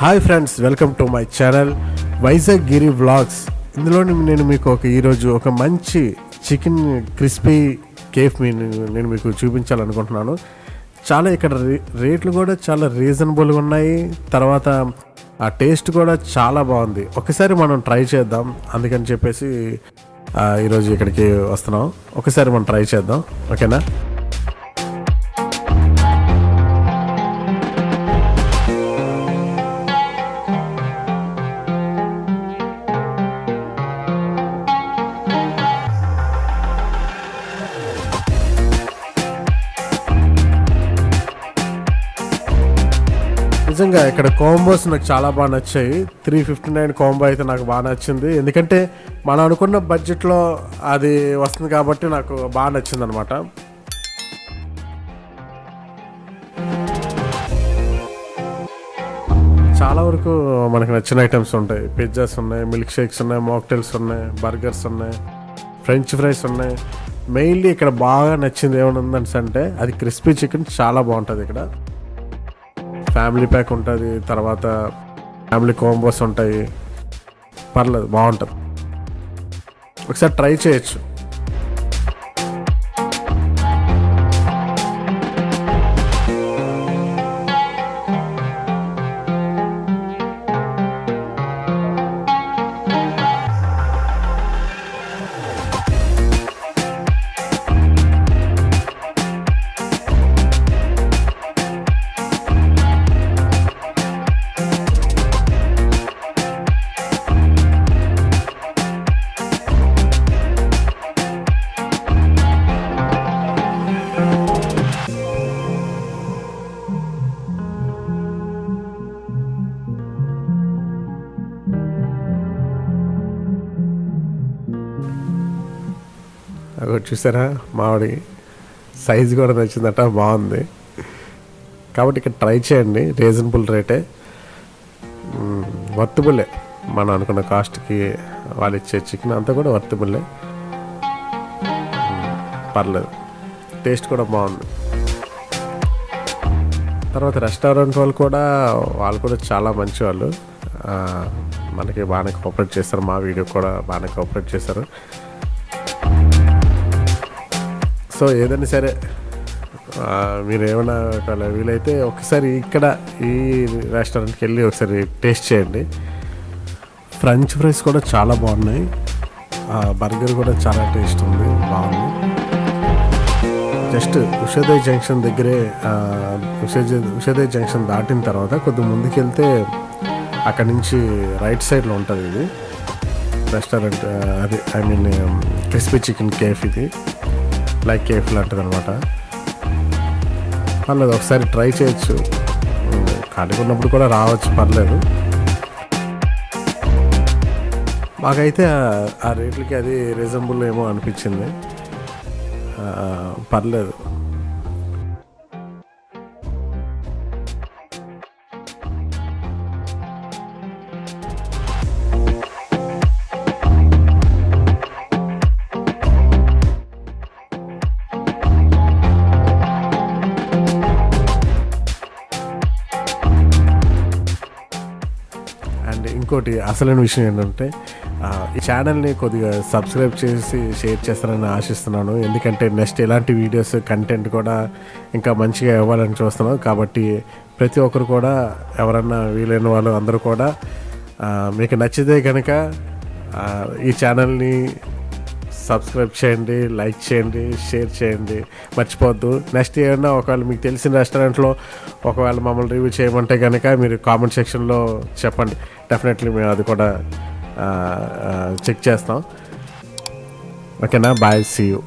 Hi friends, welcome to my channel Vizag Giri vlogs. ఇందులో నేను మీకు ఈరోజు ఒక మంచి చికెన్ క్రిస్పీ కేఫ్ నేను మీకు చూపించాలనుకుంటున్నాను. చాలా ఇక్కడ రేట్లు కూడా చాలా రీజనబుల్గా ఉన్నాయి. తర్వాత ఆ టేస్ట్ కూడా చాలా బాగుంది. ఒకసారి మనం ట్రై చేద్దాం. అందుకని చెప్పేసి ఈరోజు ఇక్కడికి వస్తున్నాం. ఒకసారి మనం ట్రై చేద్దాం, ఓకేనా? నిజంగా ఇక్కడ కాంబోస్ నాకు చాలా బాగా నచ్చాయి. 359 కాంబో అయితే నాకు బాగా నచ్చింది. ఎందుకంటే మనం అనుకున్న బడ్జెట్లో అది వస్తుంది కాబట్టి నాకు బాగా నచ్చింది అనమాట. చాలా వరకు మనకు నచ్చిన ఐటమ్స్ ఉంటాయి. పిజ్జాస్ ఉన్నాయి, మిల్క్ షేక్స్ ఉన్నాయి, మాక్టైల్స్ ఉన్నాయి, బర్గర్స్ ఉన్నాయి, ఫ్రెంచ్ ఫ్రైస్ ఉన్నాయి. మెయిన్లీ ఇక్కడ బాగా నచ్చింది ఏమైనా ఉందంటే అది క్రిస్పీ చికెన్. చాలా బాగుంటుంది ఇక్కడ. ఫ్యామిలీ ప్యాక్ ఉంటుంది, తర్వాత ఫ్యామిలీ కాంబోస్ ఉంటాయి. పర్లేదు, బాగుంటుంది. ఒకసారి ట్రై చేయొచ్చు. అక్కడ చూసారా, మామిడి సైజు కూడా నచ్చిందట, బాగుంది. కాబట్టి ఇక్కడ ట్రై చేయండి. రీజనబుల్ రేటే, వర్తబుల్లే. మనం అనుకున్న కాస్ట్కి వాళ్ళు ఇచ్చే చికెన్ అంతా కూడా వర్తబుల్లే. పర్లేదు, టేస్ట్ కూడా బాగుంది. తర్వాత రెస్టారెంట్ వాళ్ళు కూడా చాలా మంచి వాళ్ళు. మనకి బాగానే కోఆపరేట్ చేస్తారు. మా వీడియో కూడా బాగానే కోఆపరేట్ చేశారు. సో ఏదైనా సరే మీరు ఏమైనా ఒకవేళ వీలైతే ఒకసారి ఇక్కడ ఈ రెస్టారెంట్కి వెళ్ళి ఒకసారి టేస్ట్ చేయండి. ఫ్రెంచ్ ఫ్రైస్ కూడా చాలా బాగున్నాయి. బర్గర్ కూడా చాలా టేస్ట్ ఉంది, బాగుంది. జస్ట్ ఉషోదయ్ జంక్షన్ దగ్గరే, ఉషోదయ్ జంక్షన్ దాటిన తర్వాత కొద్దిగా ముందుకెళ్తే అక్కడి నుంచి రైట్ సైడ్లో ఉంటుంది ఇది రెస్టారెంట్. అది క్రిస్పీ చికెన్ కేఫ్. ఇది లైక్ కేఫ్ లాంటిది అనమాట. పర్లేదు, ఒకసారి ట్రై చేయొచ్చు. ఖాళీగా ఉన్నప్పుడు కూడా రావచ్చు, పర్లేదు. మాకైతే ఆ రేట్లకి అది రీజనబుల్ ఏమో అనిపించింది. పర్లేదు. అండ్ ఇంకోటి అసలైన విషయం ఏంటంటే ఈ ఛానల్ని కొద్దిగా సబ్స్క్రైబ్ చేసి షేర్ చేస్తారని ఆశిస్తున్నాను. ఎందుకంటే నెక్స్ట్ ఎలాంటి వీడియోస్ కంటెంట్ కూడా ఇంకా మంచిగా ఇవ్వాలని చూస్తున్నాను. కాబట్టి ప్రతి ఒక్కరు కూడా, ఎవరన్నా వీలైన వాళ్ళు అందరూ కూడా మీకు నచ్చితే కనుక ఈ ఛానల్ని సబ్స్క్రైబ్ చేయండి, లైక్ చేయండి, షేర్ చేయండి, మర్చిపోవద్దు. నెక్స్ట్ ఏమన్నా ఒకవేళ మీకు తెలిసిన రెస్టారెంట్లో ఒకవేళ మమ్మల్ని రివ్యూ చేయమంటే కనుక మీరు కామెంట్ సెక్షన్లో చెప్పండి. డెఫినెట్లీ మేము అది కూడా చెక్ చేస్తాం. ఓకేనా? Bye, see you.